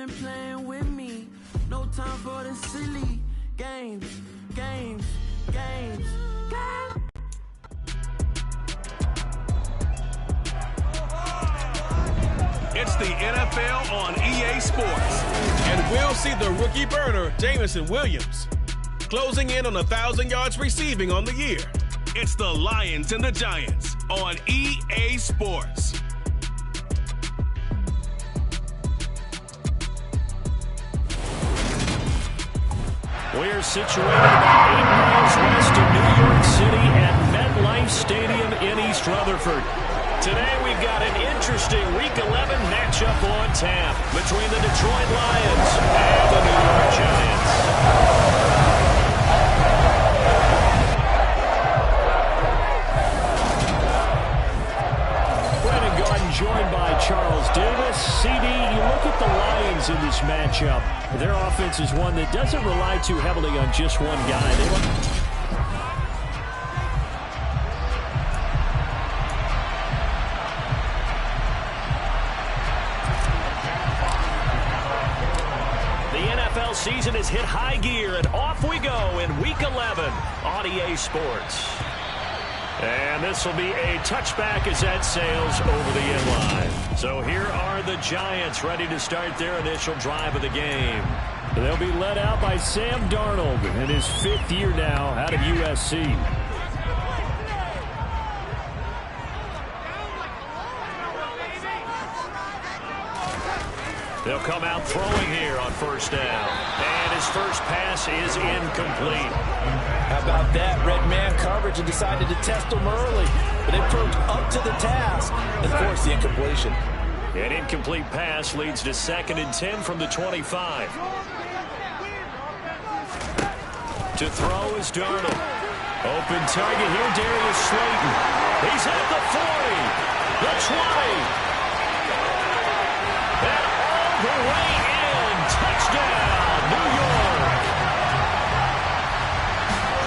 been playing with me. No time for the silly games. It's the NFL on EA Sports. And we'll see the rookie burner, Jameson Williams, closing in on 1,000 yards receiving on the year. It's the Lions and the Giants on EA Sports. We're situated about 8 miles west of New York City at MetLife Stadium in East Rutherford. Today we've got an interesting Week 11 matchup on tap between the Detroit Lions and the New York Giants. Brandon Garden joined by Charles Davis. CD, you look at the Lions in this matchup. Their offense is one that doesn't rely too heavily on just one guy. The NFL season has hit high gear, and off we go in Week 11 on EA Sports. And this will be a touchback as that sails over the end line. So here are the Giants ready to start their initial drive of the game. They'll be led out by Sam Darnold in his 5th year now out of USC. They'll come out throwing here on first down. And his first pass is incomplete. How about that? Red man coverage and decided to test him early. But they proved up to the task and forced the incompletion. An incomplete pass leads to 2nd and 10 from the 25. To throw is Darnold. Open target here, Darius Slayton. He's at the 40, the 20. And all the way in. Touchdown, New York.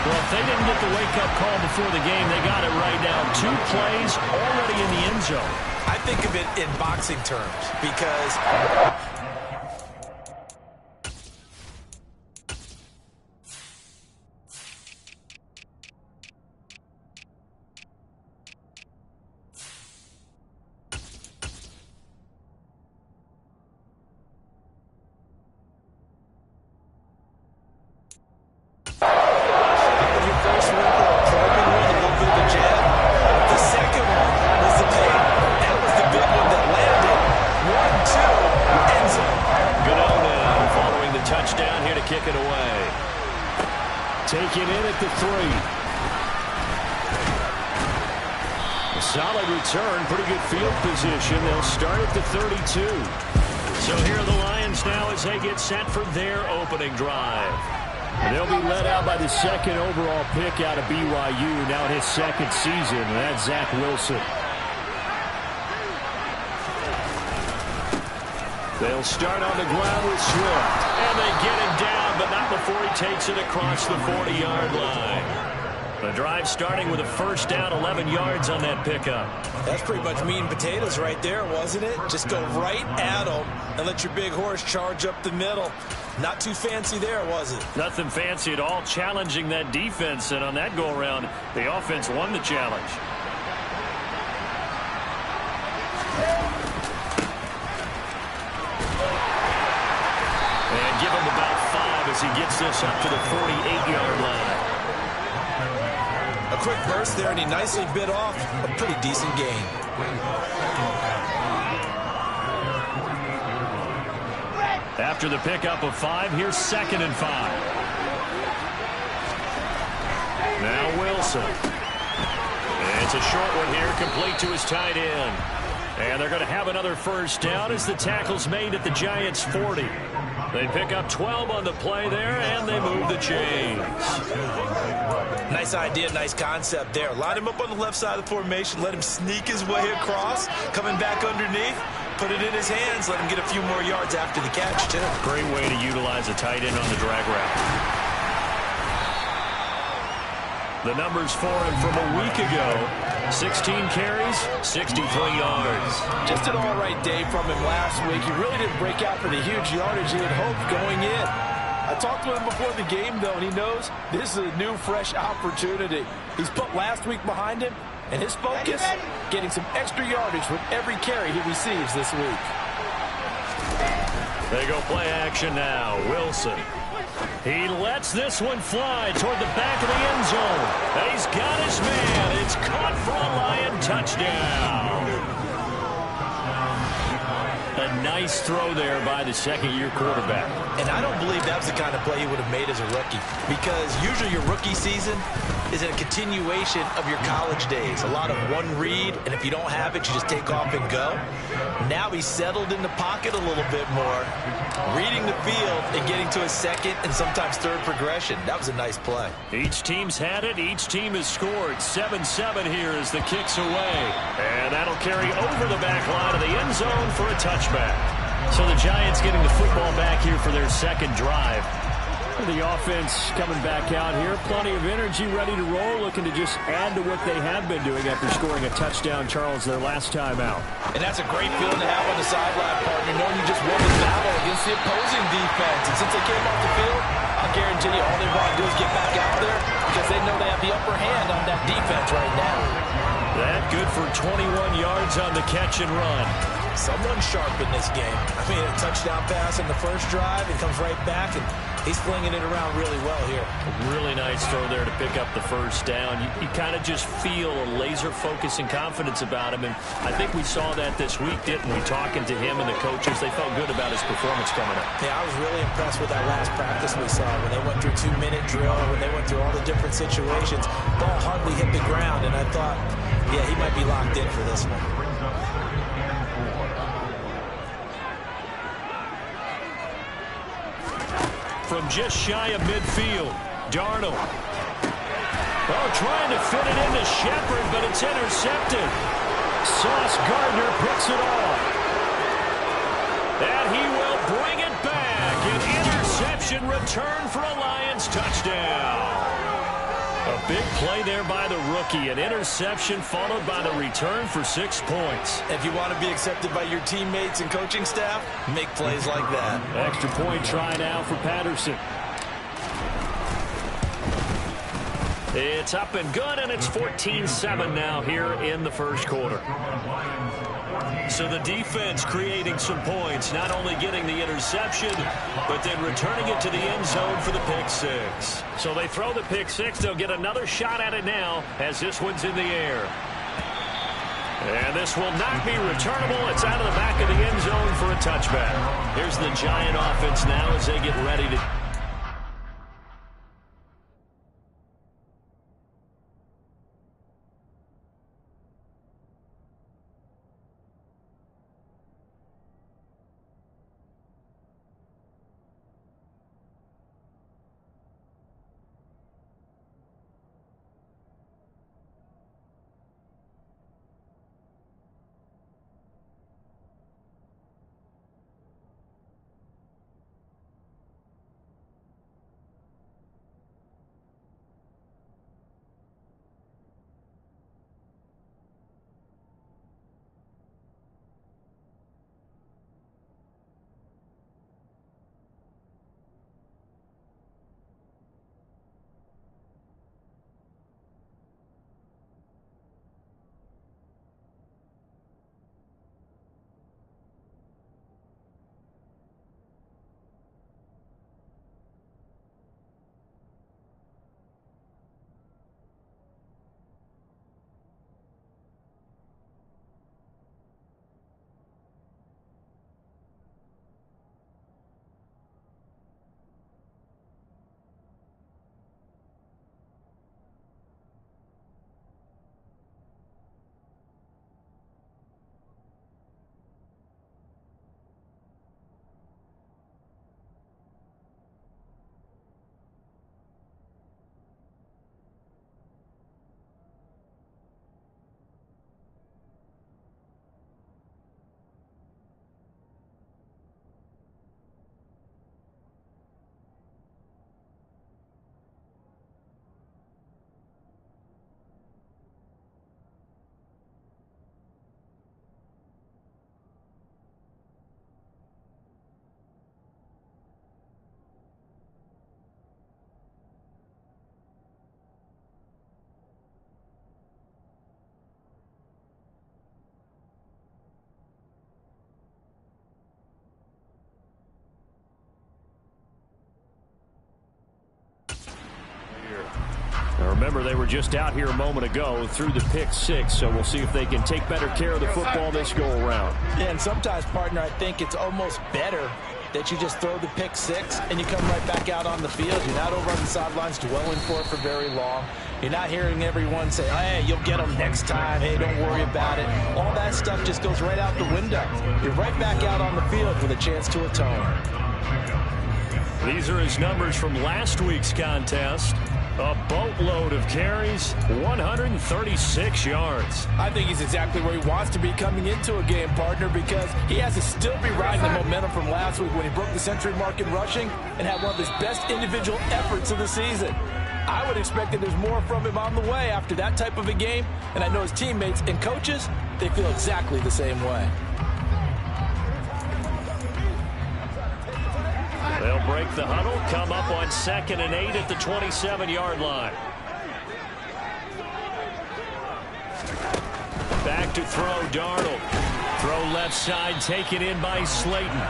Well, if they didn't get the wake-up call before the game, they got it right now. 2 plays already in the end zone. I think of it in boxing terms because Taken in at the 3. A solid return, pretty good field position. They'll start at the 32. So here are the Lions now as they get set for their opening drive. They'll be led out by the 2nd overall pick out of BYU, now in his 2nd season, and that's Zach Wilson. They'll start on the ground with Swift. And they get him down, but not before he takes it across the 40-yard line. The drive starting with a first down, 11 yards on that pickup. That's pretty much meat and potatoes right there, wasn't it? Just go right at them and let your big horse charge up the middle. Not too fancy there, was it? Nothing fancy at all, challenging that defense. And on that go-around, the offense won the challenge. Give him about 5 as he gets this up to the 48-yard line. A quick burst there, and he nicely bit off a pretty decent gain. After the pickup of 5, here's 2nd and 5. Now Wilson. And it's a short one here, complete to his tight end. And they're going to have another first down as the tackle's made at the Giants' 40. They pick up 12 on the play there, and they move the chains. Nice idea, nice concept there. Line him up on the left side of the formation, let him sneak his way across, coming back underneath, put it in his hands, let him get a few more yards after the catch, too. Great way to utilize a tight end on the drag route. The numbers for him from a week ago. 16 carries, 63 yards. Just an all-right day from him last week. He really didn't break out for the huge yardage he had hoped going in. I talked to him before the game, though, and he knows this is a new, fresh opportunity. He's put last week behind him, and his focus, getting some extra yardage with every carry he receives this week. They go play action now. Wilson. He lets this one fly toward the back of the end zone. And he's got his man. It's caught for a Lion touchdown. A nice throw there by the second-year quarterback. And I don't believe that was the kind of play he would have made as a rookie, because usually your rookie season is a continuation of your college days. A lot of one read, and if you don't have it, you just take off and go. Now he's settled in the pocket a little bit more, reading the field and getting to a second and sometimes third progression. That was a nice play. Each team's had it. Each team has scored. 7-7 here as the kick's away. And that'll carry over the back line of the end zone for a touchback. So the Giants getting the football back here for their second drive. The offense coming back out here. Plenty of energy, ready to roll, looking to just add to what they have been doing after scoring a touchdown, Charles, their last time out. And that's a great feeling to have on the sideline, partner, knowing you just won the battle against the opposing defense. And since they came off the field, I'll guarantee you all they want to do is get back out there because they know they have the upper hand on that defense right now. That good for 21 yards on the catch and run. Someone sharp in this game. I mean, a touchdown pass in the first drive, it comes right back, and he's flinging it around really well here. Really nice throw there to pick up the first down. You kind of just feel a laser focus and confidence about him, and I think we saw that this week, didn't we? Talking to him and the coaches, they felt good about his performance coming up. Yeah, I was really impressed with that last practice we saw when they went through 2-minute drill, when they went through all the different situations. Ball hardly hit the ground, and I thought, yeah, he might be locked in for this one. From just shy of midfield, Darnold. Oh, trying to fit it into Shepard, but it's intercepted. Sauce Gardner picks it off. And he will bring it back. An interception return for a Lions touchdown. A big play there by the rookie. An interception followed by the return for 6 points. If you want to be accepted by your teammates and coaching staff, make plays like that. Extra point try now for Patterson. It's up and good, and it's 14-7 now here in the first quarter. So the defense creating some points, not only getting the interception, but then returning it to the end zone for the pick six. So they throw the pick six. They'll get another shot at it now as this one's in the air. And this will not be returnable. It's out of the back of the end zone for a touchback. Here's the Giant offense now as they get ready to... Remember, they were just out here a moment ago through the pick six, so we'll see if they can take better care of the football this go-around. Yeah, and sometimes, partner, I think it's almost better that you just throw the pick six and you come right back out on the field. You're not over on the sidelines dwelling for it for very long. You're not hearing everyone say, hey, you'll get them next time. Hey, don't worry about it. All that stuff just goes right out the window. You're right back out on the field with a chance to atone. These are his numbers from last week's contest. A boatload of carries, 136 yards. I think he's exactly where he wants to be coming into a game, partner, because he has to still be riding the momentum from last week when he broke the century mark in rushing and had one of his best individual efforts of the season. I would expect that there's more from him on the way after that type of a game, and I know his teammates and coaches, they feel exactly the same way. They'll break the huddle, come up on 2nd and 8 at the 27-yard line. Back to throw, Darnold. Throw left side, taken in by Slayton.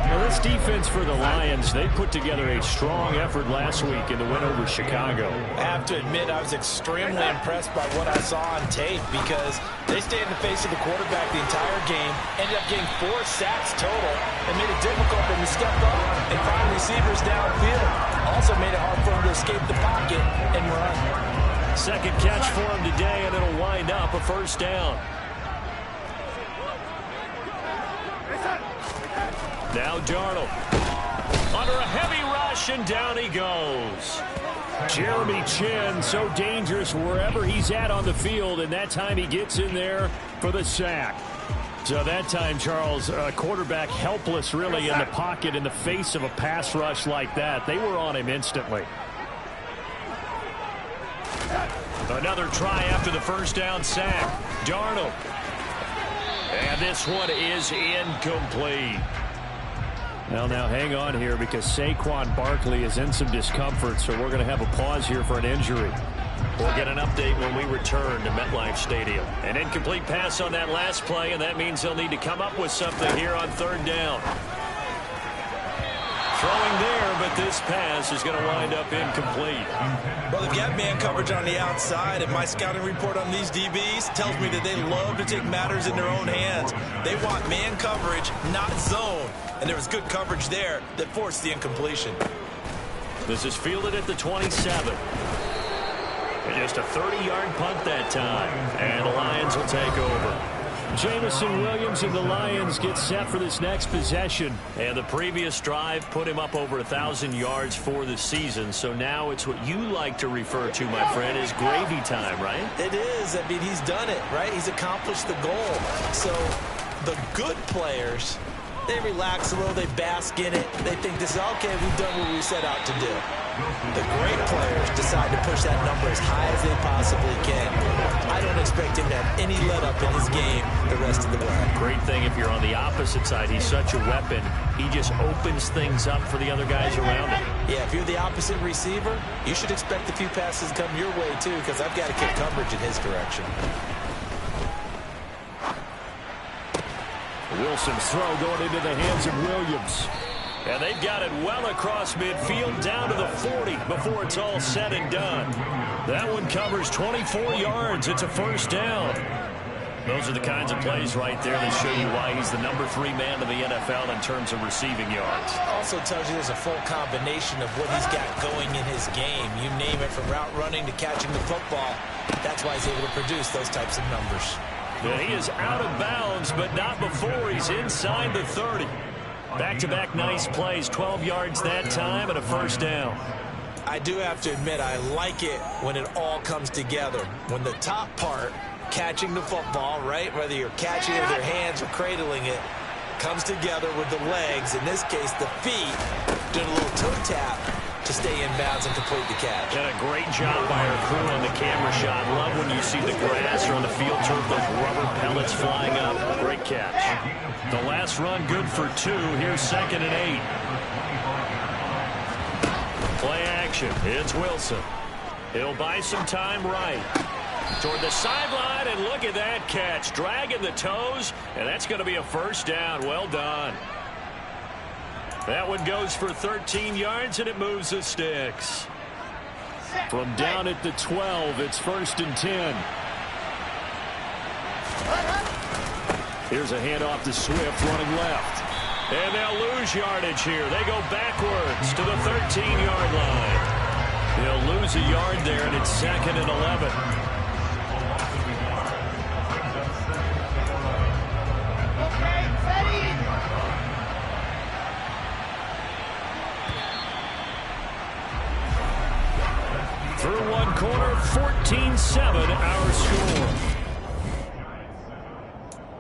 Now this defense for the Lions, they put together a strong effort last week in the win over Chicago. I have to admit, I was extremely impressed by what I saw on tape because they stayed in the face of the quarterback the entire game, ended up getting 4 sacks total, and made it difficult for him to step up and find receivers downfield. Also made it hard for him to escape the pocket and run. Second catch for him today, and it'll wind up a first down. Now Darnold under a heavy rush, and down he goes. Jeremy Chinn, so dangerous wherever he's at on the field, and that time he gets in there for the sack. So that time, Charles, quarterback helpless really in the pocket in the face of a pass rush like that. They were on him instantly. Another try after the first down sack. Darnold. And this one is incomplete. Well, now hang on here because Saquon Barkley is in some discomfort, so we're going to have a pause here for an injury. We'll get an update when we return to MetLife Stadium. An incomplete pass on that last play, and that means they'll need to come up with something here on 3rd down. Throwing there, but this pass is going to wind up incomplete. Well, they've got man coverage on the outside, and my scouting report on these DBs tells me that they love to take matters in their own hands. They want man coverage, not zone. And there was good coverage there that forced the incompletion. This is fielded at the 27. And just a 30-yard punt that time. And the Lions will take over. Jameson Williams and the Lions get set for this next possession. And the previous drive put him up over 1,000 yards for the season. So now it's what you like to refer to, my friend, as gravy time, right? It is. I mean, he's done it, right? He's accomplished the goal. So the good players, they relax a little, they bask in it. They think this is okay, we've done what we set out to do. The great players decide to push that number as high as they possibly can. I don't expect him to have any let-up in his game the rest of the way. Great thing if you're on the opposite side. He's such a weapon. He just opens things up for the other guys around him. Yeah, if you're the opposite receiver, you should expect a few passes come your way, too, because I've got to kick coverage in his direction. Wilson's throw going into the hands of Williams. And they've got it well across midfield down to the 40 before it's all said and done. That one covers 24 yards. It's a first down. Those are the kinds of plays right there that show you why he's the number 3 man in the NFL in terms of receiving yards. Also tells you there's a full combination of what he's got going in his game. You name it, from route running to catching the football. That's why he's able to produce those types of numbers. And he is out of bounds, but not before he's inside the 30. Back-to-back nice plays, 12 yards that time and a first down. I do have to admit, I like it when it all comes together. When the top part, catching the football, right, whether you're catching it with your hands or cradling it, comes together with the legs, in this case the feet, doing a little toe tap to stay in bounds and complete the catch. And a great job by our crew on the camera shot. Love when you see the grass or on the field turf, those rubber pellets flying up. Great catch. The last run good for 2. Here's 2nd and 8. Play action. It's Wilson. He'll buy some time right. Toward the sideline, and look at that catch. Dragging the toes, and that's going to be a first down. Well done. That one goes for 13 yards, and it moves the sticks. From down at the 12, it's 1st and 10. Here's a handoff to Swift running left. And they'll lose yardage here. They go backwards to the 13-yard line. They'll lose a yard there, and it's 2nd and 11. Through one quarter, 14-7 our score.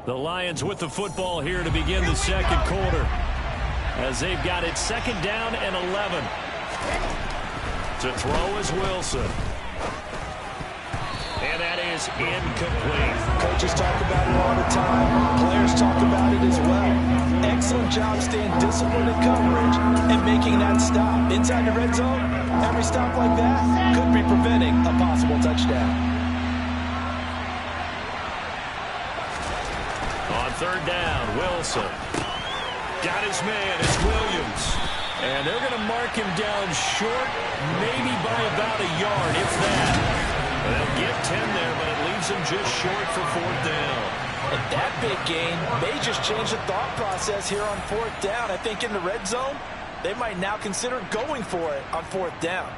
The Lions with the football here to begin the second quarter, as they've got it 2nd down and 11. To throw is Wilson. And that is incomplete. Coaches talk about it all the time. Players talk about it as well. Excellent job staying disciplined in coverage and making that stop. Inside the red zone, every stop like that could be preventing a possible touchdown. On 3rd down, Wilson. Got his man, it's Williams. And they're going to mark him down short, maybe by about a yard, if that. They'll get 10 there, but it leaves him just short for 4th down. And that big gain may just change the thought process here on 4th down. I think in the red zone, they might now consider going for it on 4th down.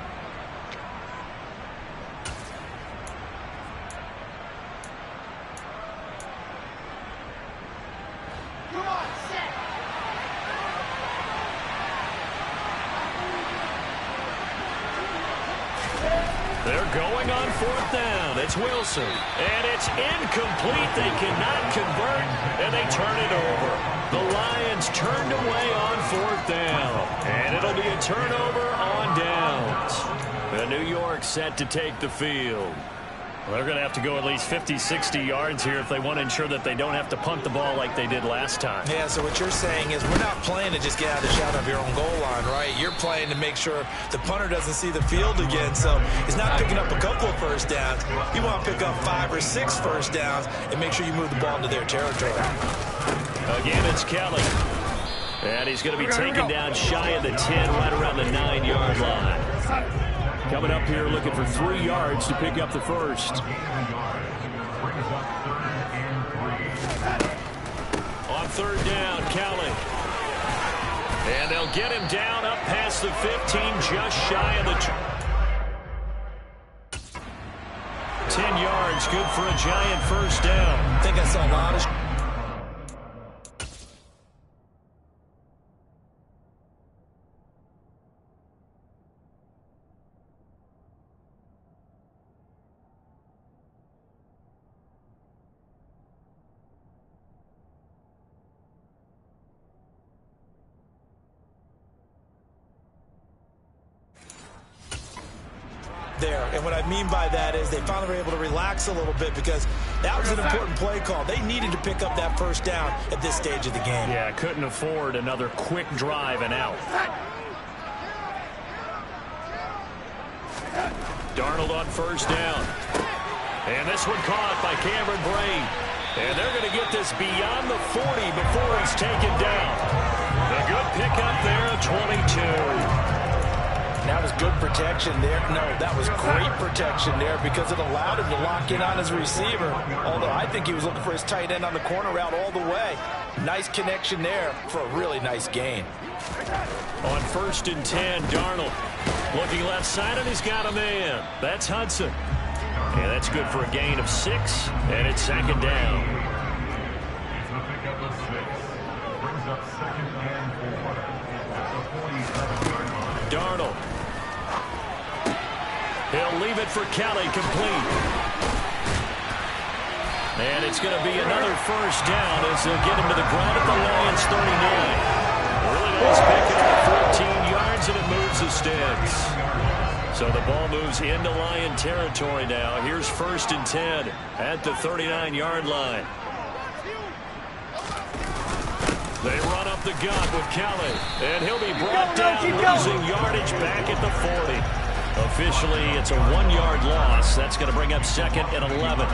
They're going on 4th down. It's Wilson. And it's incomplete. They cannot convert, and they turn it over. The Lions turned away on 4th down. And it'll be a turnover on downs. And New York set to take the field. Well, they're going to have to go at least 50, 60 yards here if they want to ensure that they don't have to punt the ball like they did last time. Yeah, so what you're saying is we're not playing to just get out of the shadow of your own goal line, right? You're playing to make sure the punter doesn't see the field again. So he's not picking up a couple of first downs. You want to pick up 5 or 6 first downs and make sure you move the ball into their territory. Again, it's Kelly. And he's going to be taken down shy of the 10, right around the 9-yard line. Coming up here looking for 3 yards to pick up the first. On 3rd down, Kelly. And they'll get him down up past the 15, just shy of the 10 yards. Good for a giant first down. I think I saw a lot of... there. And what I mean by that is they finally were able to relax a little bit because that was an important play call. They needed to pick up that first down at this stage of the game. Yeah, couldn't afford another quick drive and out. Darnold on 1st down. And this one caught by Cameron Brain. And they're going to get this beyond the 40 before he's taken down. A good pickup there, 22. That was good protection there. No, that was great protection there because it allowed him to lock in on his receiver. Although I think he was looking for his tight end on the corner route all the way. Nice connection there for a really nice gain. On 1st and 10, Darnold looking left side, and he's got a man. That's Hudson. And that's good for a gain of 6, and it's 2nd down. Darnold. He'll leave it for Kelly, complete. And it's going to be another first down as they'll get him to the ground at the Lions 39. Really nice pickup at 14 yards, and it moves the sticks. So the ball moves into Lion territory now. Here's 1st and 10 at the 39-yard line. They run up the gut with Kelly, and he'll be brought down, losing yardage back at the 40. Officially, it's a 1-yard loss. That's going to bring up 2nd and 11.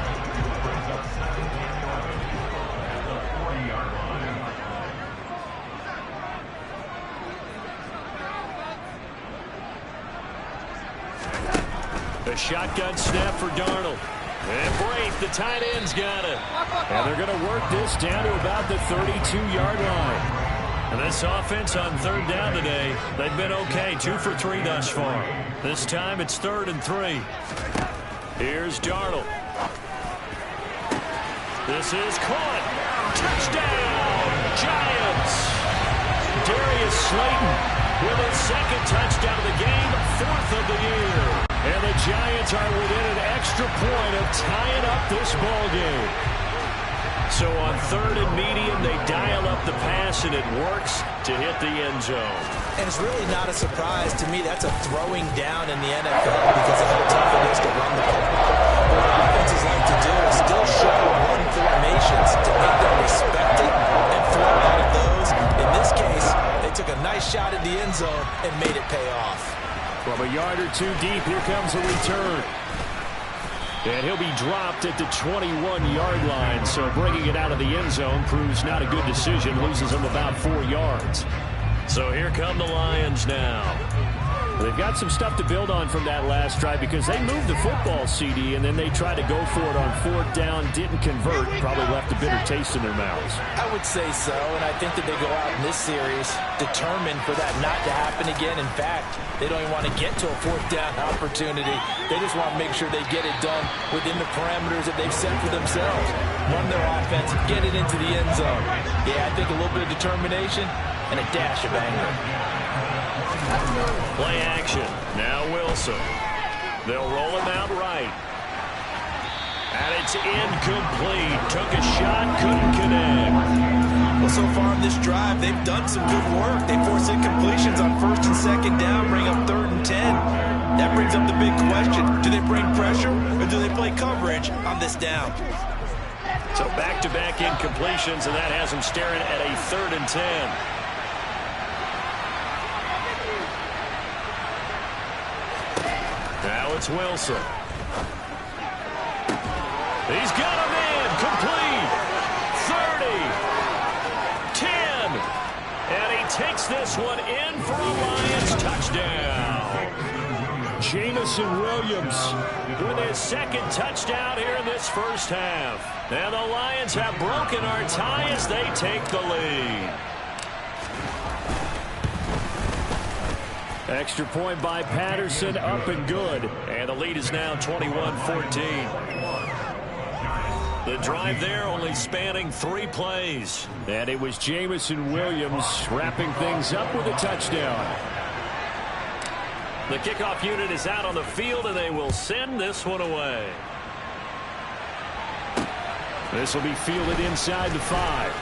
The shotgun snap for Darnold. And Braith, the tight end's got it. And they're going to work this down to about the 32-yard line. And this offense on third down today, they've been okay, 2 for 3 thus far. This time it's 3rd and 3. Here's Darnold. This is caught. Touchdown, Giants. Darius Slayton with his 2nd touchdown of the game, 4th of the year. And the Giants are within an extra point of tying up this ball game. So on 3rd and medium, they dial up the pass, and it works to hit the end zone. And it's really not a surprise to me. That's a throwing down in the NFL because of how tough it is to run the football. But what offenses like to do is still show run formations to make them respect it and throw out of those. In this case, they took a nice shot at the end zone and made it pay off. From a yard or two deep, here comes a return. And he'll be dropped at the 21-yard line, so bringing it out of the end zone proves not a good decision, loses him about 4 yards. So here come the Lions now. They've got some stuff to build on from that last drive because they moved the football, CD, and then they tried to go for it on 4th down, didn't convert, probably left a bitter taste in their mouths. I would say so, and I think that they go out in this series determined for that not to happen again. In fact, they don't even want to get to a 4th down opportunity. They just want to make sure they get it done within the parameters that they've set for themselves. Run their offense, get it into the end zone. Yeah, I think a little bit of determination and a dash of anger. Play action. Now Wilson. They'll roll him out right. And it's incomplete. Took a shot, couldn't connect. Well, so far in this drive, they've done some good work. They force incompletions on 1st and 2nd down, bring up 3rd and 10. That brings up the big question. Do they bring pressure or do they play coverage on this down? So back-to-back incompletions, and that has them staring at a 3rd and 10. Now it's Wilson. He's got a man. Complete. 30. 10. And he takes this one in for a Lions touchdown. Jamison Williams with his 2nd touchdown here in this first half. And the Lions have broken our tie as they take the lead. Extra point by Patterson, up and good. And the lead is now 21-14. The drive there only spanning 3 plays. And it was Jamison Williams wrapping things up with a touchdown. The kickoff unit is out on the field, and they will send this one away. This will be fielded inside the 5.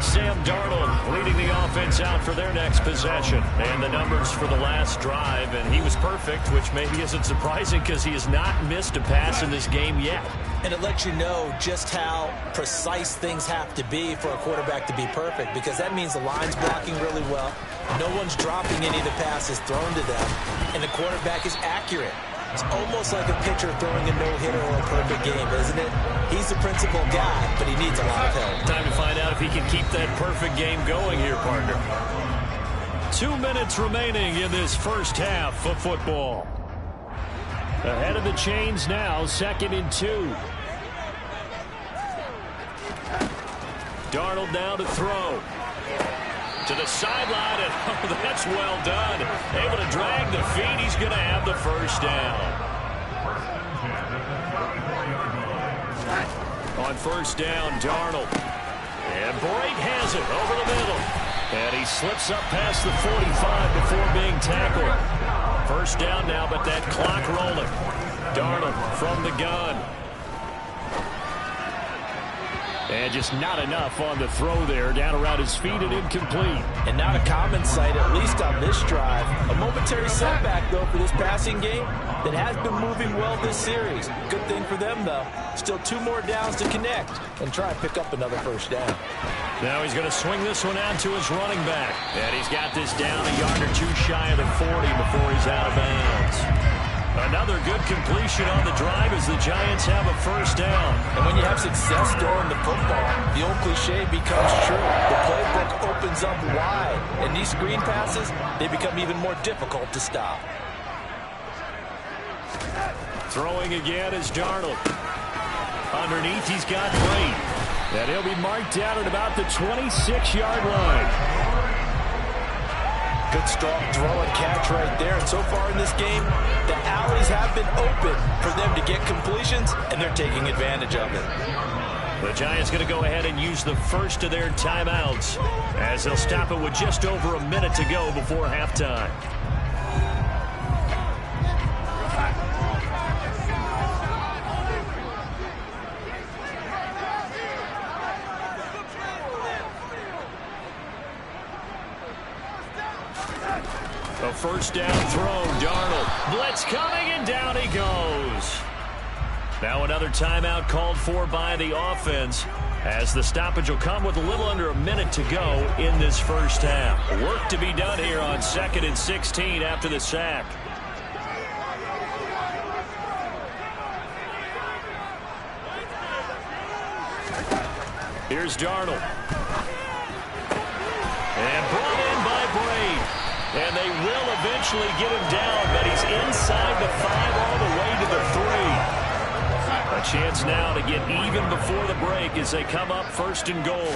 Sam Darnold leading the offense out for their next possession. And the numbers for the last drive, and he was perfect, which maybe isn't surprising because he has not missed a pass in this game yet. And it lets you know just how precise things have to be for a quarterback to be perfect, because that means the line's blocking really well, no one's dropping any of the passes thrown to them, and the quarterback is accurate. It's almost like a pitcher throwing a no-hitter or a perfect game, isn't it? He's the principal guy, but he needs a lot of help. Time to find out if he can keep that perfect game going here, partner. 2 minutes remaining in this first half of football. Ahead of the chains now, 2nd and 2. Darnold now to throw. To the sideline, and that's well done. Able to drag the feet. He's going to have the first down. On 1st down, Darnold. And Braith has it over the middle. And he slips up past the 45 before being tackled. 1st down now, but that clock rolling. Darnold from the gun. And just not enough on the throw there. Down around his feet and incomplete. And not a common sight, at least on this drive. A momentary setback, though, for this passing game that has been moving well this series. Good thing for them, though. Still 2 more downs to connect and try and pick up another 1st down. Now he's going to swing this one out to his running back. And he's got this down a yard or 2 shy of the 40 before he's out of bounds. Another good completion on the drive as the Giants have a first down. And when you have success throwing the football, the old cliche becomes true. The playbook opens up wide, and these screen passes, they become even more difficult to stop. Throwing again is Darnold. Underneath, he's got Brady. And he'll be marked down at about the 26-yard line. Good strong throw and catch right there. And so far in this game, the alleys have been open for them to get completions, and they're taking advantage of it. The Giants going to go ahead and use the first of their timeouts as they'll stop it with just over a minute to go before halftime. A first down throw, Darnold. Blitz coming, and down he goes. Now another timeout called for by the offense as the stoppage will come with a little under a minute to go in this first half. Work to be done here on 2nd and 16 after the sack. Here's Darnold. And brought in by Brady. And they will eventually get him down, but he's inside the 5 all the way to the 3. A chance now to get even before the break as they come up 1st and goal.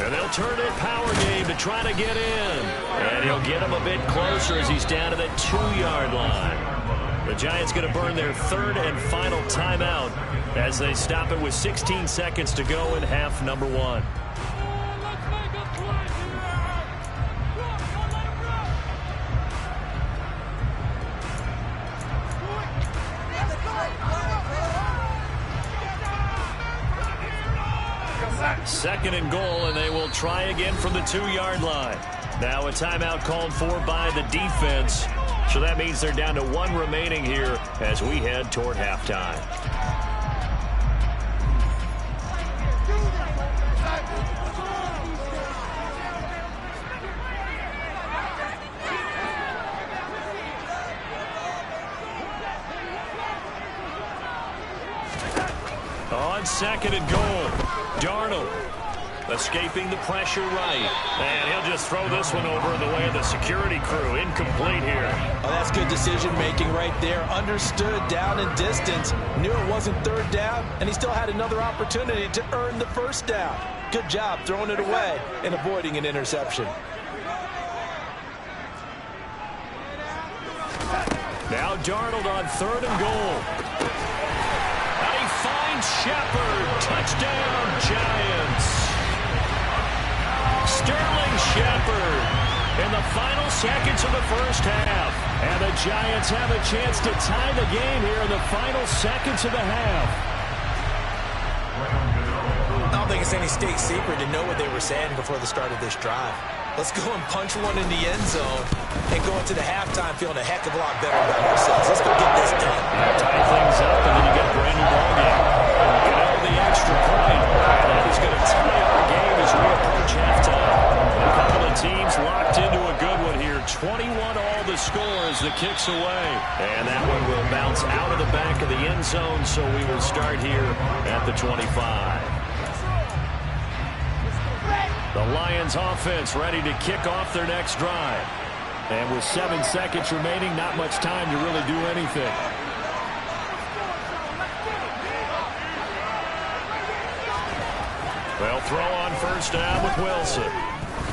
And they'll turn it power game to try to get in. And he'll get him a bit closer as he's down to the 2-yard line. The Giants going to burn their 3rd and final timeout as they stop it with 16 seconds to go in half number 1. Second and goal, and they will try again from the 2-yard line. Now a timeout called for by the defense. So that means they're down to 1 remaining here as we head toward halftime. On 2nd and goal, Darnold escaping the pressure right. And he'll just throw this one over in the way of the security crew. Incomplete here. Oh, that's good decision-making right there. Understood down and distance. Knew it wasn't 3rd down, and he still had another opportunity to earn the 1st down. Good job throwing it away and avoiding an interception. Now Darnold on 3rd and goal. He finds Shepard. Touchdown, Giants. Sterling Shepard in the final seconds of the first half. And the Giants have a chance to tie the game here in the final seconds of the half. I don't think it's any state secret to know what they were saying before the start of this drive. Let's go and punch one in the end zone and go into the halftime feeling a heck of a lot better about ourselves. Let's go get this done. Tie things up, and then you get a brand new ball game. You know, the extra point, that is going to tie up the game as we approach halftime. A couple of teams locked into a good one here. 21 all the score as the kick's away. And that one will bounce out of the back of the end zone, so we will start here at the 25. The Lions offense ready to kick off their next drive. And with 7 seconds remaining, not much time to really do anything. They'll throw on 1st down with Wilson.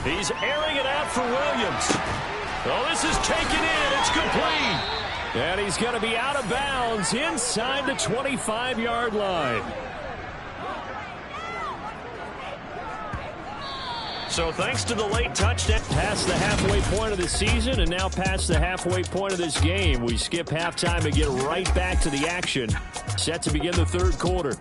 He's airing it out for Williams. Oh, this is taken in. It's complete. And he's going to be out of bounds inside the 25-yard line. So thanks to the late touchdown, past the halfway point of the season and now past the halfway point of this game, we skip halftime and get right back to the action. Set to begin the 3rd quarter.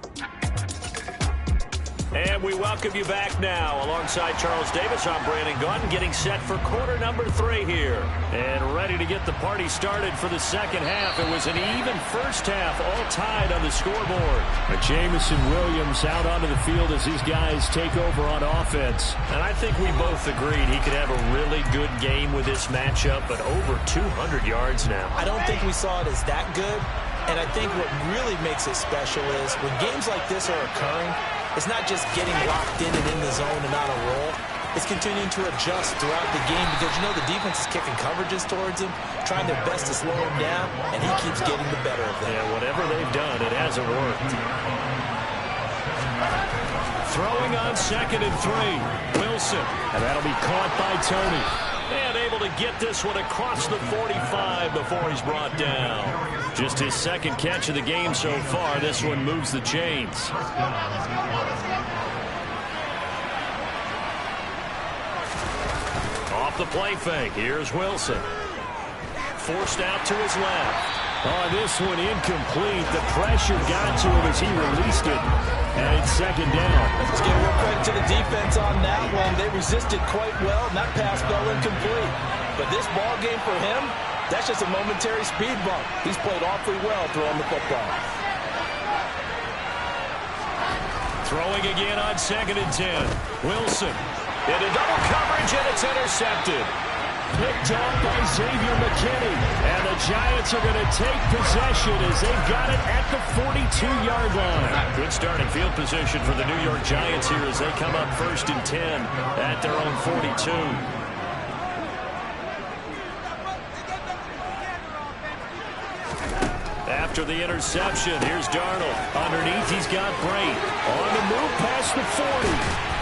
And we welcome you back now. Alongside Charles Davis, I'm Brandon Gaudin, getting set for quarter number 3 here. And ready to get the party started for the second half. It was an even first half, all tied on the scoreboard. But Jameson Williams out onto the field as these guys take over on offense. And I think we both agreed he could have a really good game with this matchup, but over 200 yards now. I don't think we saw it as that good. And I think what really makes it special is when games like this are occurring, it's not just getting locked in and in the zone and on a roll. It's continuing to adjust throughout the game because, you know, the defense is kicking coverages towards him, trying their best to slow him down, and he keeps getting the better of them. Yeah, whatever they've done, it hasn't worked. Throwing on 2nd and 3. Wilson. And that'll be caught by Tony. And able to get this one across the 45 before he's brought down. Just his second catch of the game so far. This one moves the chains. Off the play fake. Here's Wilson. Forced out to his left. Oh, this one incomplete. The pressure got to him as he released it. And it's 2nd down. Let's give real credit to the defense on that one. They resisted quite well, and that pass fell incomplete. But this ball game for him, that's just a momentary speed bump. He's played awfully well throwing the football. Throwing again on 2nd and 10. Wilson into double coverage, and it's intercepted. Picked off by Xavier McKinney. And the Giants are going to take possession as they've got it at the 42-yard line. Good starting field position for the New York Giants here as they come up 1st and 10 at their own 42. After the interception, here's Darnold. Underneath, he's got Brait. On the move past the 40.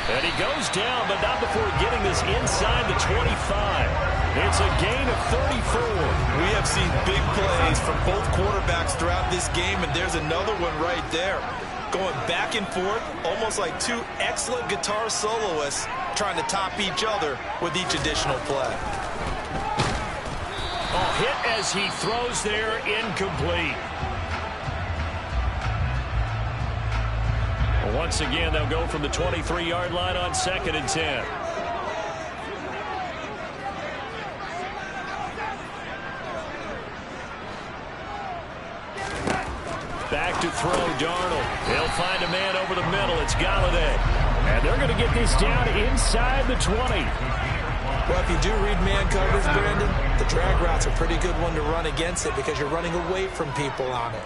And he goes down, but not before getting this inside the 25. It's a gain of 34. We have seen big plays from both quarterbacks throughout this game, and there's another one right there. Going back and forth, almost like two excellent guitar soloists trying to top each other with each additional play. A hit as he throws there, incomplete. Once again, they'll go from the 23-yard line on 2nd and 10. Back to throw, Darnold. He'll find a man over the middle. It's Galladay. And they're going to get this down inside the 20. Well, if you do read man coverage, Brandon, the drag route's a pretty good one to run against it because you're running away from people on it.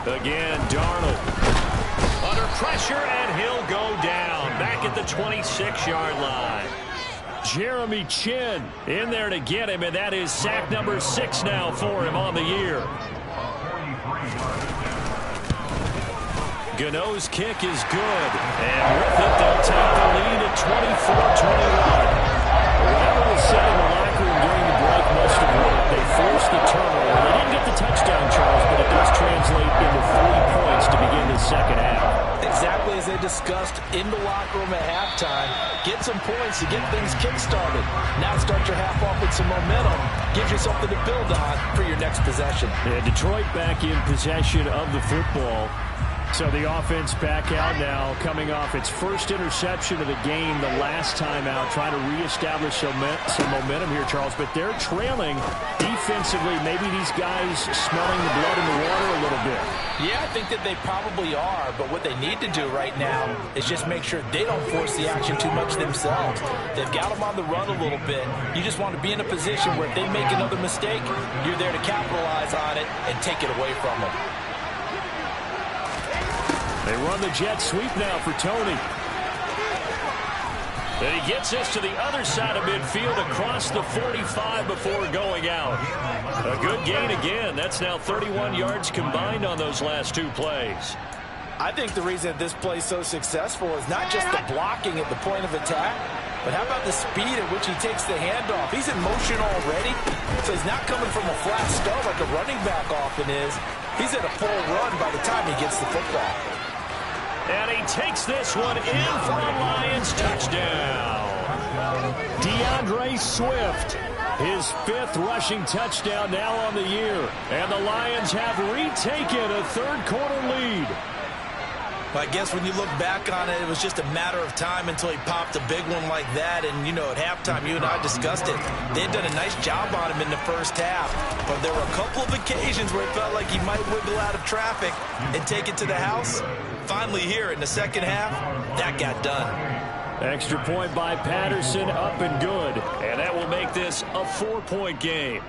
Again, Darnold under pressure, and he'll go down back at the 26-yard line. Jeremy Chin in there to get him, and that is sack number 6 now for him on the year. Gano's kick is good, and with it, they'll take the lead at 24-21. Whatever was said in the locker room during the break must have worked. They forced the turnover. They didn't get the touchdown, Charles, but it does translate into 3 points to begin the second half. Exactly as they discussed in the locker room at halftime. Get some points to get things kick-started. Now start your half off with some momentum. Gives you something to build on for your next possession. Yeah, Detroit back in possession of the football. So the offense back out now, coming off its first interception of the game the last time out, trying to reestablish some momentum here, Charles. But they're trailing defensively. Maybe these guys smelling the blood in the water a little bit. Yeah, I think that they probably are. But what they need to do right now is just make sure they don't force the action too much themselves. They've got them on the run a little bit. You just want to be in a position where if they make another mistake, you're there to capitalize on it and take it away from them. They run the jet sweep now for Tony. And he gets this to the other side of midfield across the 45 before going out. A good gain again. That's now 31 yards combined on those last 2 plays. I think the reason that this play is so successful is not just the blocking at the point of attack, but how about the speed at which he takes the handoff? He's in motion already, so he's not coming from a flat start like a running back often is. He's at a full run by the time he gets the football. And he takes this one in for a Lions touchdown. DeAndre Swift His 5th rushing touchdown now on the year. And the Lions have retaken a third-quarter lead. I guess when you look back on it, it was just a matter of time until he popped a big one like that. And, you know, at halftime, you and I discussed it. They had done a nice job on him in the first half. But there were a couple of occasions where it felt like he might wiggle out of traffic and take it to the house. Finally here in the second half, that got done. Extra point by Patterson, up and good. And that will make this a 4-point game.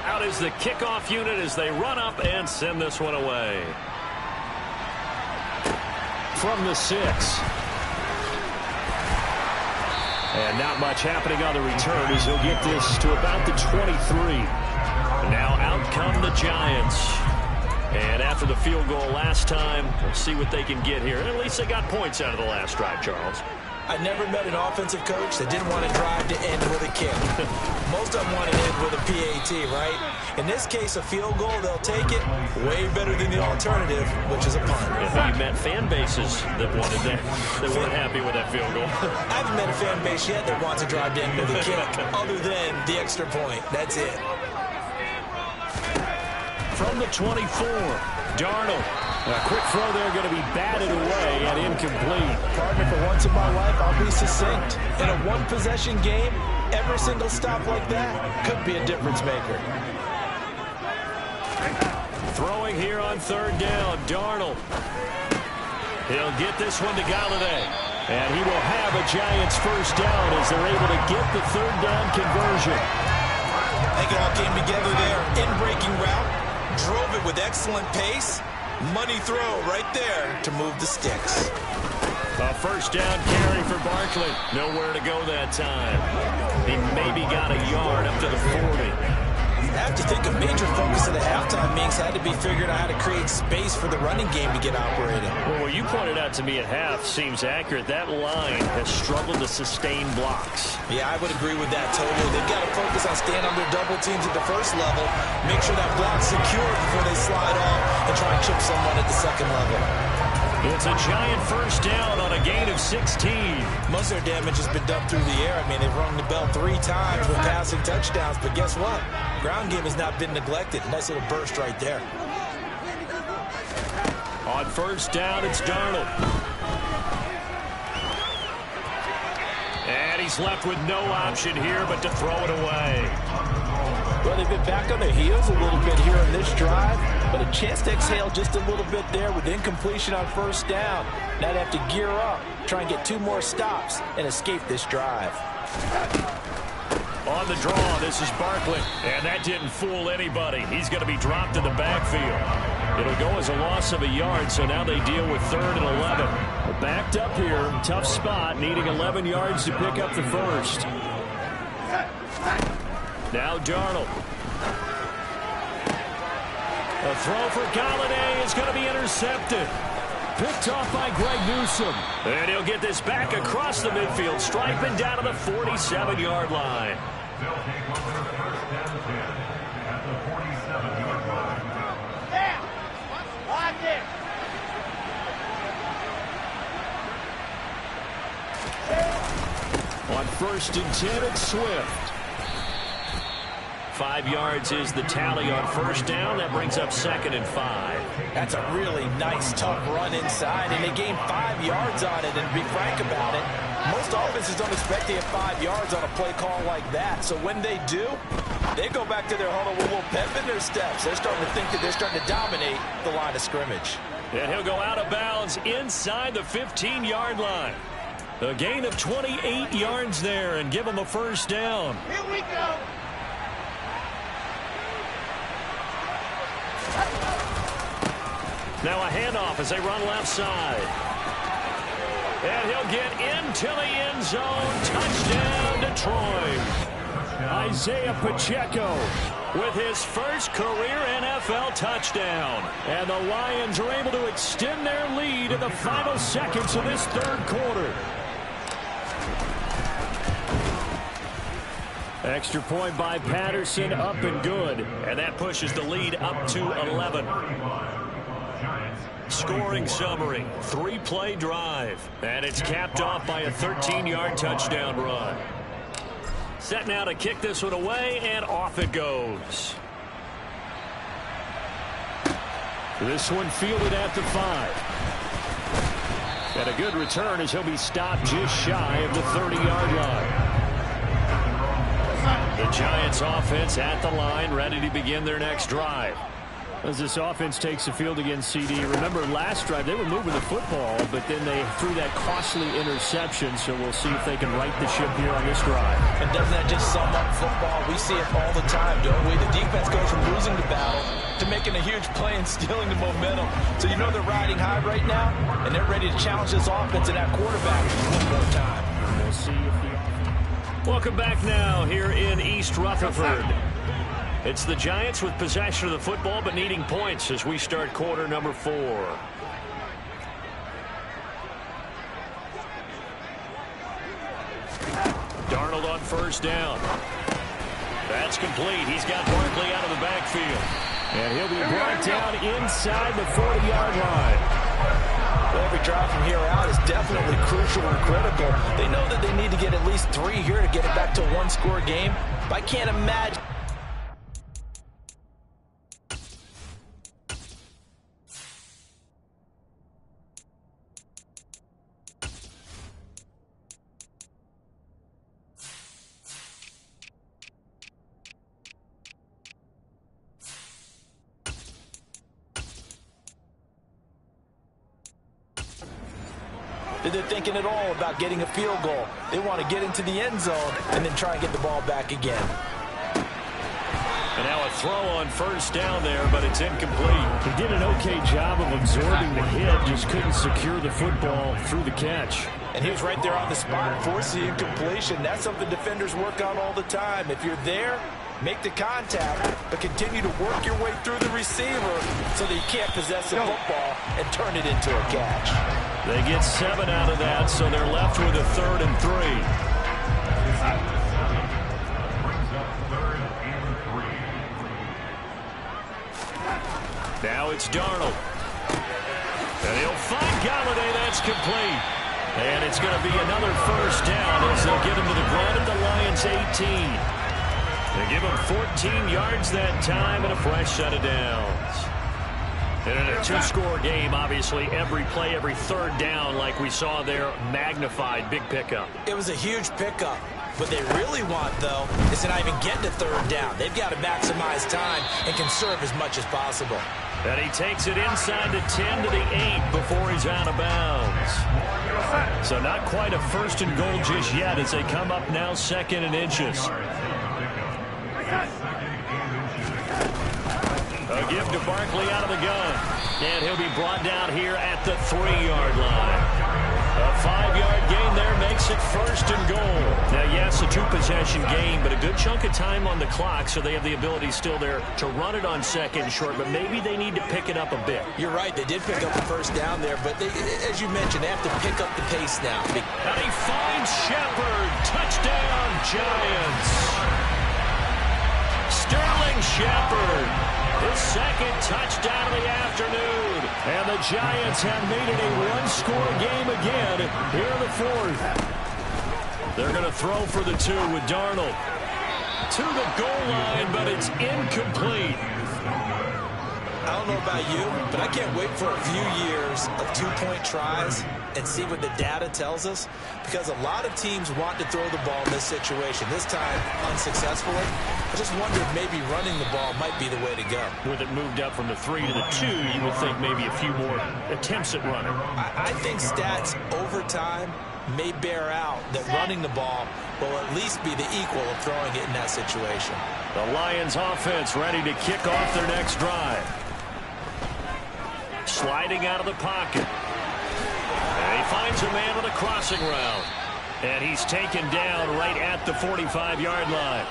Out is the kickoff unit as they run up and send this one away. From the 6. And not much happening on the return as he'll get this to about the 23. Now out come the Giants. And after the field goal last time, we'll see what they can get here. At least they got points out of the last drive, Charles. I never met an offensive coach that didn't want to drive to end with a kick. Most of them want to end with a PAT, right? In this case, a field goal, they'll take it way better than the alternative, which is a punt. Yeah, you met fan bases that wanted that. They weren't happy with that field goal. I haven't met a fan base yet that wants to drive to end with a kick, other than the extra point. That's it. From the 24, Darnold. A quick throw there going to be batted away and incomplete. Partner, for once in my life, I'll be succinct. In a one-possession game, every single stop like that could be a difference maker. Throwing here on 3rd down, Darnold. He'll get this one to Golladay. And he will have a Giants first down as they're able to get the 3rd down conversion. I think it all came together there. In-breaking route, drove it with excellent pace. Money throw right there to move the sticks. A first down carry for Barkley. Nowhere to go that time. He maybe got a yard up to the 40. I have to think a major focus of the halftime meetings had to be figuring out how to create space for the running game to get operating. Well, what you pointed out to me at half seems accurate. That line has struggled to sustain blocks. Yeah, I would agree with that totally. They've got to focus on staying under double teams at the first level, make sure that block's secure before they slide off and try and chip someone at the second level. It's a Giant first down on a gain of 16. Most of their damage has been done through the air. I mean, they've rung the bell 3 times with passing touchdowns, but guess what? Ground game has not been neglected. Nice little burst right there. On first down, it's Darnold. And he's left with no option here but to throw it away. Well, they've been back on their heels a little bit here on this drive, but a chance to exhale just a little bit there with incompletion on first down. Now they have to gear up, try and get 2 more stops and escape this drive. On the draw, this is Barkley. And that didn't fool anybody. He's going to be dropped in the backfield. It'll go as a loss of a yard, so now they deal with 3rd and 11. Backed up here, tough spot, needing 11 yards to pick up the first. Now Darnold. A throw for Golladay is going to be intercepted. Picked off by Greg Newsome. And he'll get this back across the midfield, striping down to the 47-yard line. On 1st and 10, it's Swift. 5 yards is the tally on first down. That brings up 2nd and 5. That's a really nice, tough run inside, and they gained 5 yards on it. And to be frank about it, most offenses don't expect to get 5 yards on a play call like that. So when they do, they go back to their huddle with a little pep in their steps. They're starting to think that they're starting to dominate the line of scrimmage. And he'll go out of bounds inside the 15-yard line. A gain of 28 yards there and give them a first down. Here we go. Now a handoff as they run left side. And he'll get into the end zone. Touchdown, Detroit. Isaiah Pacheco with his first career NFL touchdown. And the Lions are able to extend their lead in the final seconds of this 3rd quarter. Extra point by Patterson, up and good. And that pushes the lead up to 11. scoring summary. 3-play drive. And it's capped off by a 13-yard touchdown run. Set now to kick this one away, and off it goes. This one fielded at the 5. And a good return as he'll be stopped just shy of the 30-yard line. The Giants offense at the line, ready to begin their next drive. As this offense takes the field against CD, remember last drive they were moving the football, but then they threw that costly interception, so we'll see if they can right the ship here on this drive. And doesn't that just sum up football? We see it all the time, don't we? The defense goes from losing the battle to making a huge play and stealing the momentum. So you know they're riding high right now, and they're ready to challenge this offense and that quarterback one more time. We'll see if the offense... Welcome back now here in East Rutherford. It's the Giants with possession of the football but needing points as we start quarter number 4. Darnold on first down. That's complete. He's got Barkley out of the backfield. And he'll be brought down inside the 40-yard line. Well, every drive from here out is definitely crucial and critical. They know that they need to get at least 3 here to get it back to a one-score game. But I can't imagine. They're thinking at all about getting a field goal. They want to get into the end zone and then try and get the ball back again. And now a throw on first down there, but it's incomplete. He did an okay job of absorbing the hit, just couldn't secure the football through the catch. And he was right there on the spot, forcing the incompletion. That's something defenders work on all the time. If you're there, make the contact, but continue to work your way through the receiver so that you can't possess the football and turn it into a catch. They get 7 out of that, so they're left with a 3rd and 3. Now it's Darnold. And he'll find Galladay. That's complete. And it's going to be another first down as they'll get him to the ground at the Lions' 18. They give him 14 yards that time and a fresh set of downs. And in a 2-score game, obviously, every play, every third down, like we saw there, magnified, big pickup. It was a huge pickup. What they really want, though, is to not even get to third down. They've got to maximize time and conserve as much as possible. And he takes it inside the 10 to the 8 before he's out of bounds. So not quite a 1st and goal just yet as they come up now 2nd and inches. A give to Barkley out of the gun. And he'll be brought down here at the 3-yard line. A 5-yard gain there makes it 1st and goal. Now, yes, a 2-possession game, but a good chunk of time on the clock, so they have the ability still there to run it on 2nd and short, but maybe they need to pick it up a bit. You're right. They did pick up the first down there, but they, as you mentioned, they have to pick up the pace now. And he finds Shepard. Touchdown, Giants. Sterling Shepard. His 2nd touchdown of the afternoon. And the Giants have made it a 1-score game again here in the 4th. They're going to throw for the 2 with Darnold. To the goal line, but it's incomplete. I don't know about you, but I can't wait for a few years of 2-point tries and see what the data tells us, because a lot of teams want to throw the ball in this situation. This time, unsuccessfully. I just wonder if maybe running the ball might be the way to go. With it moved up from the 3 to the 2, you would think maybe a few more attempts at running. I think stats over time may bear out that running the ball will at least be the equal of throwing it in that situation. The Lions offense ready to kick off their next drive. Sliding out of the pocket. And he finds a man on a crossing route. And he's taken down right at the 45-yard line.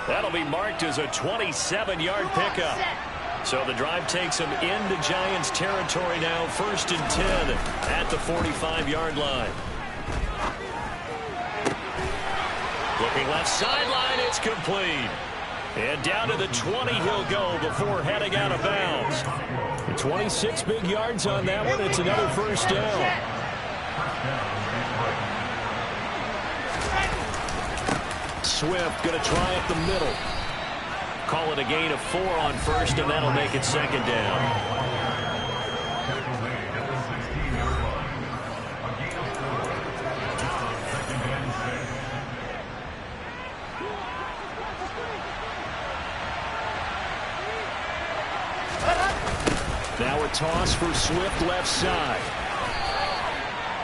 That'll be marked as a 27-yard pickup. So the drive takes him into Giants territory now, 1st and 10 at the 45-yard line. Looking left sideline, it's complete. And down to the 20 he'll go before heading out of bounds. The 26 big yards on that one. It's another first down. Swift going to try up the middle. Call it a gain of 4 on first, and that'll make it second down. Now a toss for Swift left side.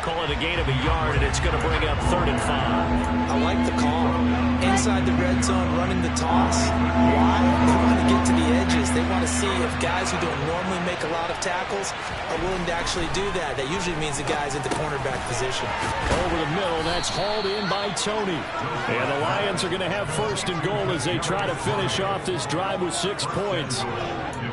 Call it a gain of a yard, and it's going to bring up 3rd and 5. I like the call. Inside the red zone, running the toss. Why? They want to get to the edges. They want to see if guys who don't normally make a lot of tackles are willing to actually do that. That usually means the guy's in the cornerback position. Over the middle, that's hauled in by Tony. And the Lions are going to have 1st and goal as they try to finish off this drive with 6 points.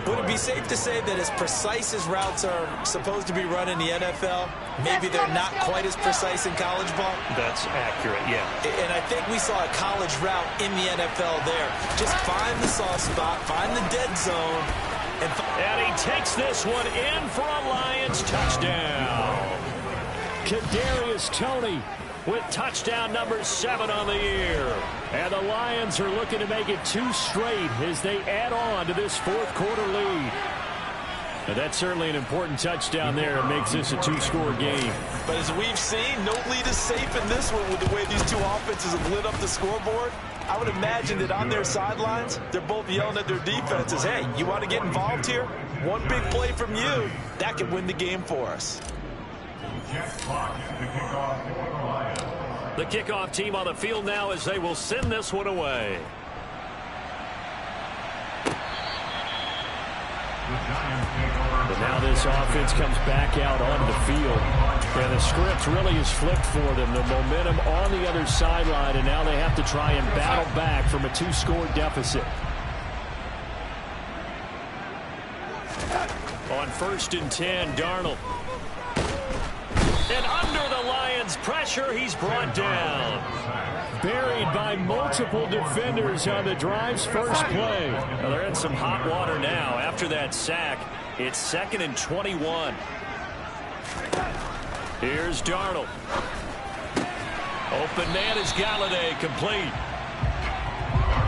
Would it be safe to say that as precise as routes are supposed to be run in the NFL, maybe they're not quite as precise in college ball? That's accurate, yeah. And I think we saw a college route in the NFL there. Just find the soft spot, find the dead zone. And he takes this one in for a Lions touchdown. Kadarius Toney with touchdown number 7 on the year. And the Lions are looking to make it 2 straight as they add on to this 4th quarter lead. And that's certainly an important touchdown there. It makes this a 2-score game. But as we've seen, no lead is safe in this one with the way these two offenses have lit up the scoreboard. I would imagine that on their sidelines, they're both yelling at their defenses, hey, you want to get involved here? One big play from you, that could win the game for us. The kickoff team on the field now as they will send this one away. But now this offense comes back out onto the field. And the script really is flipped for them. The momentum on the other sideline, and now they have to try and battle back from a 2-score deficit. On 1st and 10, Darnold. And under the Lions' pressure, he's brought down. Buried by multiple defenders on the drive's first play. Well, they're in some hot water now. After that sack, it's 2nd and 21. Here's Darnold. Open man is Galladay, complete.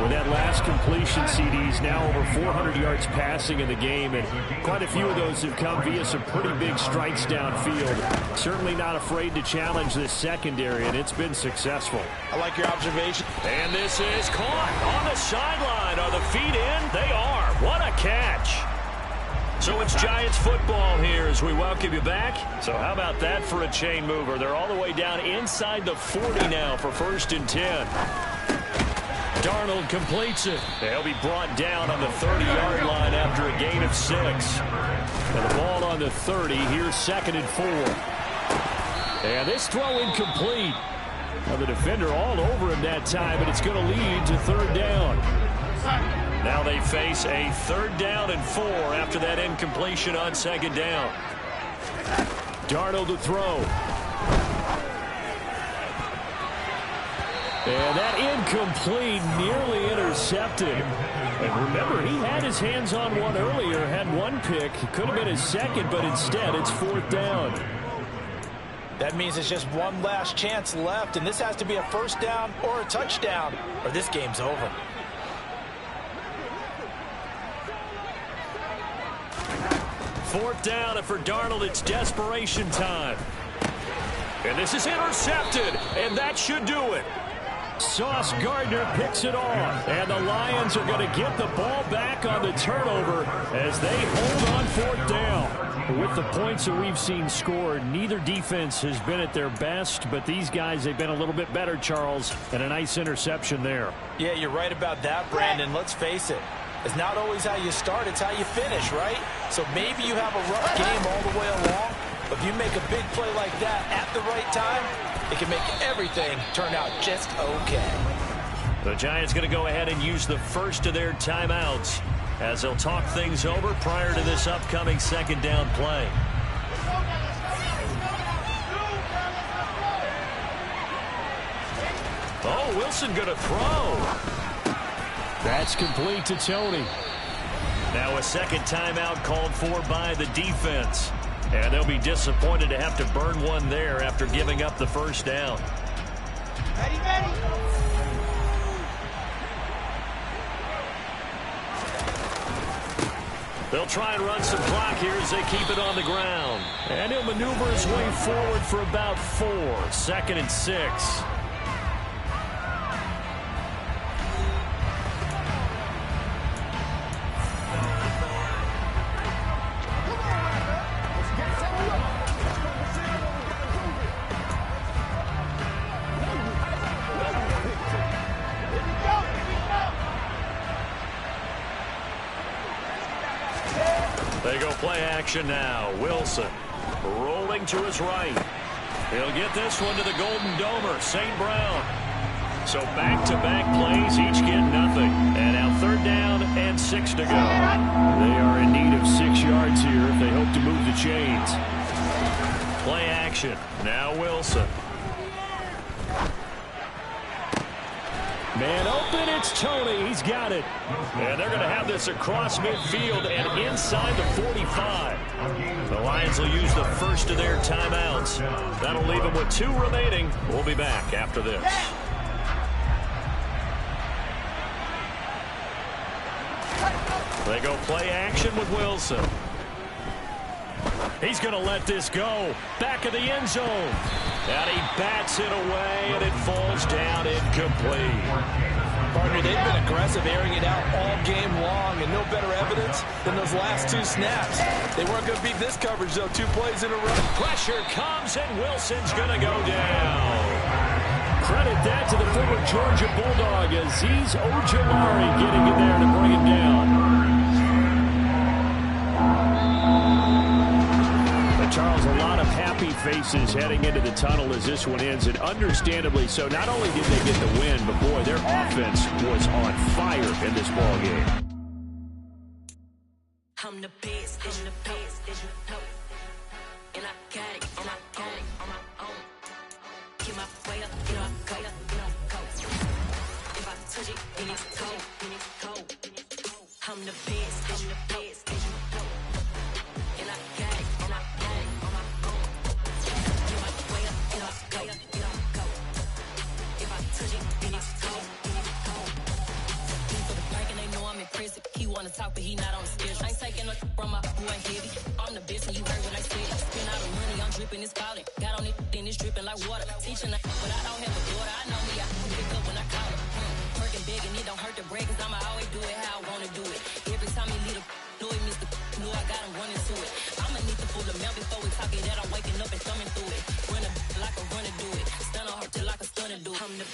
With that last completion, CD's now over 400 yards passing in the game, and quite a few of those have come via some pretty big strikes downfield. Certainly not afraid to challenge this secondary, and it's been successful. I like your observation. And this is caught on the sideline. Are the feet in? They are. What a catch. So it's Giants football here as we welcome you back. So how about that for a chain mover? They're all the way down inside the 40 now for 1st and 10. Darnold completes it. They'll be brought down on the 30-yard line after a gain of 6. And the ball on the 30. Here's 2nd and 4. And this throw incomplete. Now the defender all over him that time, but it's going to lead to 3rd down. Now they face a 3rd down and 4 after that incompletion on 2nd down. Darnold to throw. And that incomplete, nearly intercepted. And remember, he had his hands on one earlier, had one pick. Could have been his 2nd, but instead it's 4th down. That means it's just one last chance left, and this has to be a 1st down or a touchdown, or this game's over. Fourth down, and for Darnold, it's desperation time. And this is intercepted, and that should do it. Sauce Gardner picks it off, and the Lions are going to get the ball back on the turnover as they hold on 4th down. With the points that we've seen scored, neither defense has been at their best, but these guys, they've been a little bit better, Charles, and a nice interception there. Yeah, you're right about that, Brandon. Let's face it. It's not always how you start, it's how you finish, right? So maybe you have a rough game all the way along, but if you make a big play like that at the right time, it can make everything turn out just okay. The Giants going to go ahead and use the first of their timeouts as they'll talk things over prior to this upcoming 2nd down play. Oh, Wilson going to throw. That's complete to Tony. Now a second timeout called for by the defense. And they'll be disappointed to have to burn one there after giving up the first down. Ready, ready. They'll try and run some clock here as they keep it on the ground. And he'll maneuver his way forward for about 4. 2nd and 6. They go play action now. Wilson rolling to his right. He'll get this one to the Golden Domer, St. Brown. So back-to-back plays, each get nothing. And now 3rd down and 6 to go. They are in need of 6 yards here if they hope to move the chains. Play action. Now Wilson. Man open, it's Tony. He's got it. And they're going to have this across midfield and inside the 45. The Lions will use the first of their timeouts. That'll leave them with 2 remaining. We'll be back after this. They go play action with Wilson. He's going to let this go. Back of the end zone. And he bats it away, and it falls down incomplete. Partner, they've been aggressive, airing it out all game long, and no better evidence than those last 2 snaps. They weren't going to beat this coverage, though. 2 plays in a row. Pressure comes, and Wilson's going to go down. Credit that to the former Georgia Bulldog, Azeez Ojulari getting in there to bring him down. Charles, a lot of happy faces heading into the tunnel as this one ends, and understandably so. Not only did they get the win, but boy, their offense was on fire in this ball game. I'm the best, and I got it on my own. Get my way up, go. If I touch it, then it's cold. I'm the best, and I got it on my own. Get my way up, go. If I touch it, then it's cold. For the bank and they know I'm impressive. He wanna talk, but he not on the schedule. I ain't taking no from my boy heavy. I'm the best, and you heard what I said. Spend all the money, I'm dripping, it's falling. Got on it, then it's dripping like water. Teaching, but I don't have a daughter. I know me, I can pick up when I call her. Working big, and it don't hurt to break, cause I'ma always do it how I wanna do it. Every time he lead a know he missed the know I got him running to it. I'ma need to pull the mail before we talk it that I'm waking up and thumbing through it. Run a like a runner do it. Stun on her till like a stunner do it. I'm the